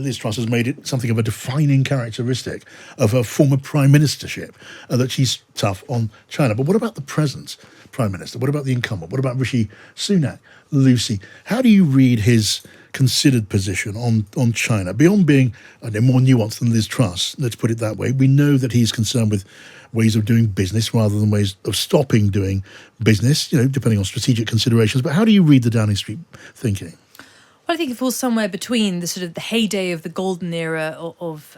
Liz Truss has made it something of a defining characteristic of her former prime ministership, that she's tough on China. But what about the present prime minister? What about the incumbent? What about Rishi Sunak? Lucy, how do you read his considered position on China? Beyond being more nuanced than Liz Truss, let's put it that way, we know that he's concerned with ways of doing business rather than ways of stopping doing business, depending on strategic considerations. But how do you read the Downing Street thinking? Well, I think it falls somewhere between the heyday of the golden era of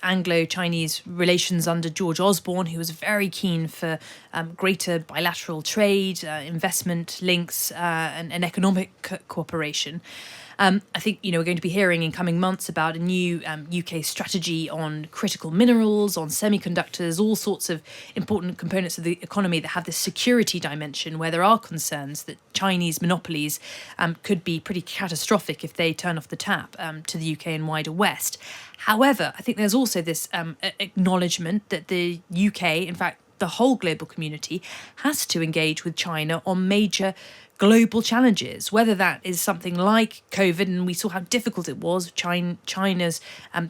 Anglo-Chinese relations under George Osborne, who was very keen for greater bilateral trade, investment links, and economic cooperation. I think, we're going to be hearing in coming months about a new UK strategy on critical minerals, on semiconductors, all sorts of important components of the economy that have this security dimension, where there are concerns that Chinese monopolies could be pretty catastrophic if they turn off the tap to the UK and wider West. However, I think there's also this acknowledgement that the UK, in fact, the whole global community, has to engage with China on major global challenges, whether that is something like COVID, and we saw how difficult it was. China's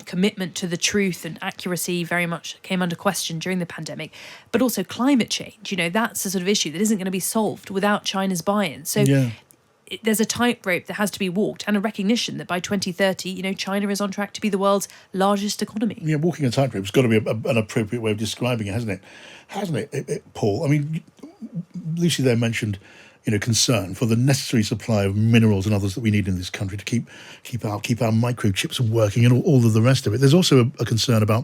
commitment to the truth and accuracy very much came under question during the pandemic, but also climate change. That's the sort of issue that isn't going to be solved without China's buy-in. So there's a tightrope that has to be walked, and a recognition that by 2030, China is on track to be the world's largest economy. Yeah, walking a tightrope's got to be an appropriate way of describing it, hasn't it, Paul? I mean, Lucy there mentioned concern for the necessary supply of minerals and others that we need in this country to keep our microchips working and all of the rest of it. There's also a concern about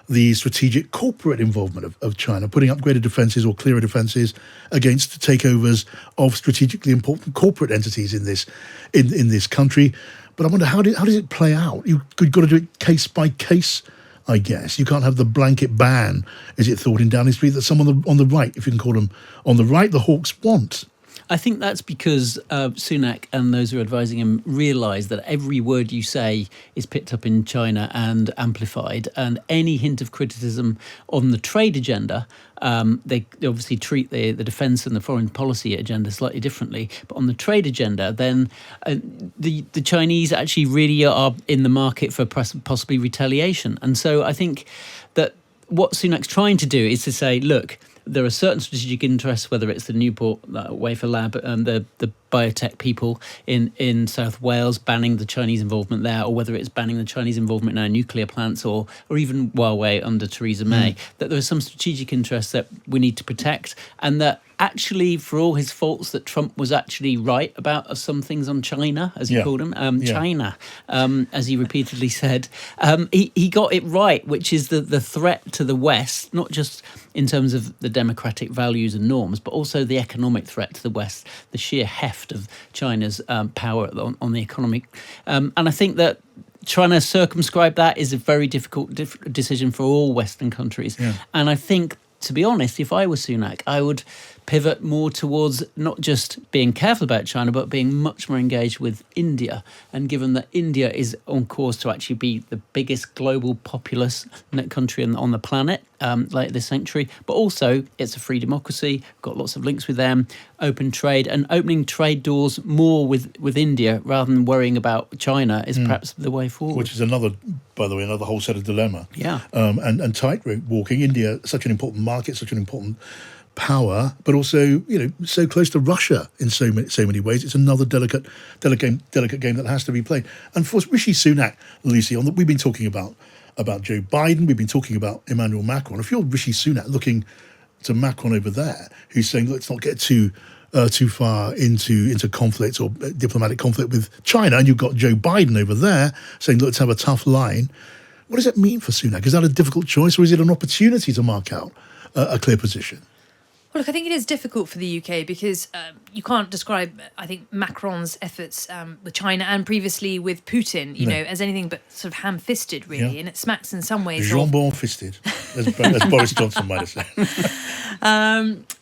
the strategic corporate involvement of China, putting up greater defences or clearer defences against takeovers of strategically important corporate entities in this country. But I wonder, how does it play out? You've got to do it case by case, I guess. You can't have the blanket ban, is it thought, in Downing Street that some on the right, if you can call them on the right, the Hawks want. I think that's because Sunak and those who are advising him realise that every word you say is picked up in China and amplified, and any hint of criticism on the trade agenda, they obviously treat the defence and the foreign policy agenda slightly differently, but on the trade agenda, then the Chinese actually really are in the market for possibly retaliation. And so I think that what Sunak's trying to do is to say, look, there are certain strategic interests, whether it's the Newport wafer lab and the biotech people in South Wales banning the Chinese involvement there, or whether it's banning the Chinese involvement in our nuclear plants, or even Huawei under Theresa May, that there are some strategic interests that we need to protect, and that actually, for all his faults, that Trump was actually right about some things on China, as he called them, China, as he repeatedly said. He got it right, which is the threat to the West, not just in terms of the democratic values and norms, but also the economic threat to the West, the sheer heft of China's power on the economy. And I think that trying to circumscribe that is a very difficult decision for all Western countries. Yeah. And I think, to be honest, if I were Sunak, I would pivot more towards not just being careful about China, but being much more engaged with India. And given that India is on course to actually be the biggest global populous country on the planet later this century, but also it's a free democracy, got lots of links with them, open trade, and opening trade doors more with India rather than worrying about China is perhaps the way forward. Which is by the way, another whole set of dilemma. Yeah. And tightrope walking. India, such an important market, such an important power, but also so close to Russia in so many ways. It's another delicate game that has to be played. And for Rishi Sunak, Lucy, we've been talking about Joe Biden, we've been talking about Emmanuel Macron. If you're Rishi Sunak looking to Macron over there, who's saying, let's not get too far into conflict or diplomatic conflict with China, and you've got Joe Biden over there saying, let's have a tough line. What does that mean for Sunak? Is that a difficult choice, or is it an opportunity to mark out a clear position? Well, look, I think it is difficult for the UK because you can't describe, I think, Macron's efforts with China and previously with Putin, as anything but sort of ham-fisted, really. Yeah. And it smacks in some ways jambon-fisted, as Boris Johnson might have said.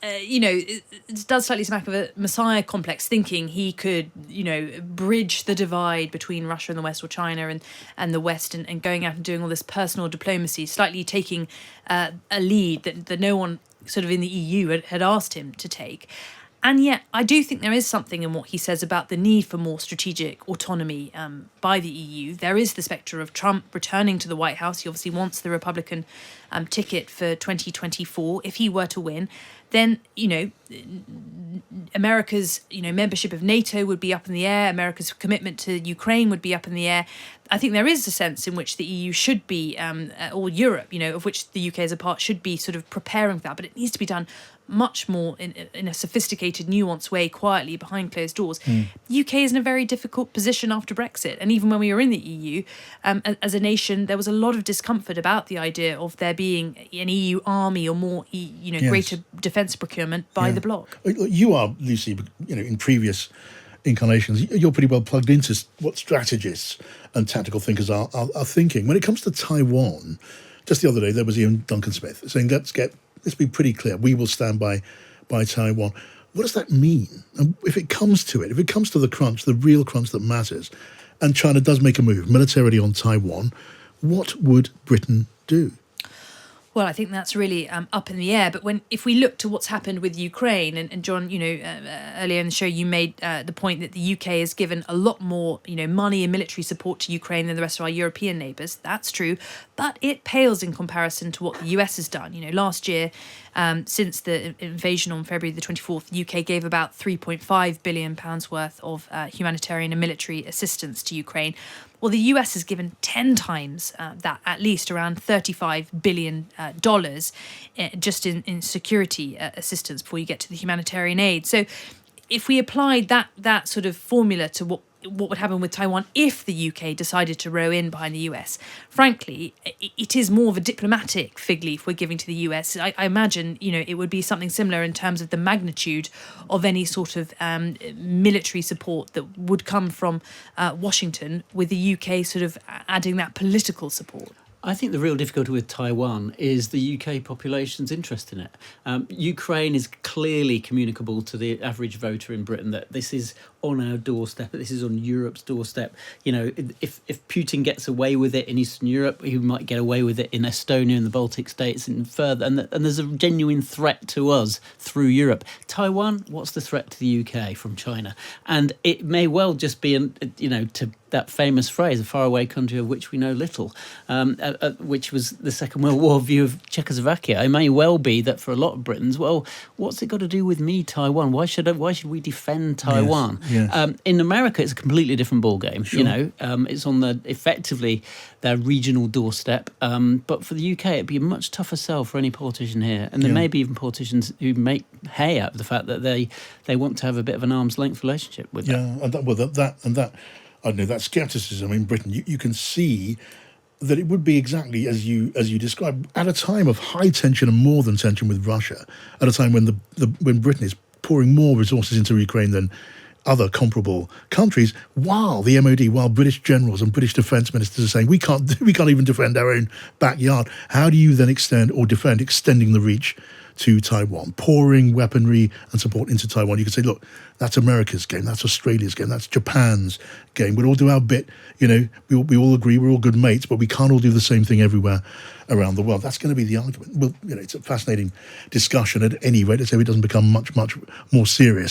It does slightly smack of a Messiah complex, thinking he could, bridge the divide between Russia and the West, or China and the West, and going out and doing all this personal diplomacy, slightly taking a lead that no one sort of in the EU had asked him to take. And yet, I do think there is something in what he says about the need for more strategic autonomy by the EU. There is the spectre of Trump returning to the White House. He obviously wants the Republican ticket for 2024. If he were to win, then, America's, membership of NATO would be up in the air. America's commitment to Ukraine would be up in the air. I think there is a sense in which the EU should be, or Europe, of which the UK is a part, should be sort of preparing for that. But it needs to be done much more in a sophisticated, nuanced way, quietly, behind closed doors. UK is in a very difficult position after Brexit. And even when we were in the EU, as a nation, there was a lot of discomfort about the idea of there being an EU army or more, greater defence procurement by the bloc. You are, Lucy, in previous incarnations, you're pretty well plugged into what strategists and tactical thinkers are thinking. When it comes to Taiwan, just the other day, there was Ian Duncan Smith saying, let's be pretty clear, we will stand by Taiwan. What does that mean? And if it comes to it, if it comes to the crunch, the real crunch that matters, and China does make a move militarily on Taiwan, what would Britain do? Well, I think that's really up in the air. But if we look to what's happened with Ukraine, and John, earlier in the show, you made the point that the UK has given a lot more, money and military support to Ukraine than the rest of our European neighbours. That's true. But it pales in comparison to what the US has done. Last year, since the invasion on February the 24th, the UK gave about £3.5 billion worth of humanitarian and military assistance to Ukraine. Well, the US has given 10 times that, at least around $35 billion just in security assistance before you get to the humanitarian aid. So if we applied that sort of formula to what would happen with Taiwan if the UK decided to row in behind the US, frankly, it is more of a diplomatic fig leaf we're giving to the US. I imagine, it would be something similar in terms of the magnitude of any sort of military support that would come from Washington, with the UK sort of adding that political support. I think the real difficulty with Taiwan is the UK population's interest in it. Ukraine is clearly communicable to the average voter in Britain that this is on our doorstep, this is on Europe's doorstep. If Putin gets away with it in Eastern Europe, he might get away with it in Estonia and the Baltic states and further. And there's a genuine threat to us through Europe. Taiwan, what's the threat to the UK from China? And it may well just be, to that famous phrase, a faraway country of which we know little, which was the Second World War view of Czechoslovakia. It may well be that for a lot of Britons, well, what's it got to do with me, Taiwan? Why should we defend Taiwan? Yes. In America, it's a completely different ballgame. Sure. It's on effectively their regional doorstep. But for the UK, it'd be a much tougher sell for any politician here. And there may be even politicians who make hay out of the fact that they want to have a bit of an arm's length relationship with them. Yeah, that. I don't know, that scepticism in Britain, you can see that it would be exactly as you described, at a time of high tension and more than tension with Russia, at a time when when Britain is pouring more resources into Ukraine than other comparable countries, while the MOD, while British generals and British defence ministers are saying we can't even defend our own backyard. How do you then extending the reach to Taiwan, pouring weaponry and support into Taiwan? You could say, look, that's America's game, that's Australia's game, that's Japan's game. We'll all do our bit, we all agree we're all good mates, but we can't all do the same thing everywhere around the world. That's going to be the argument. Well, it's a fascinating discussion at any rate. Let's say it doesn't become much, much more serious.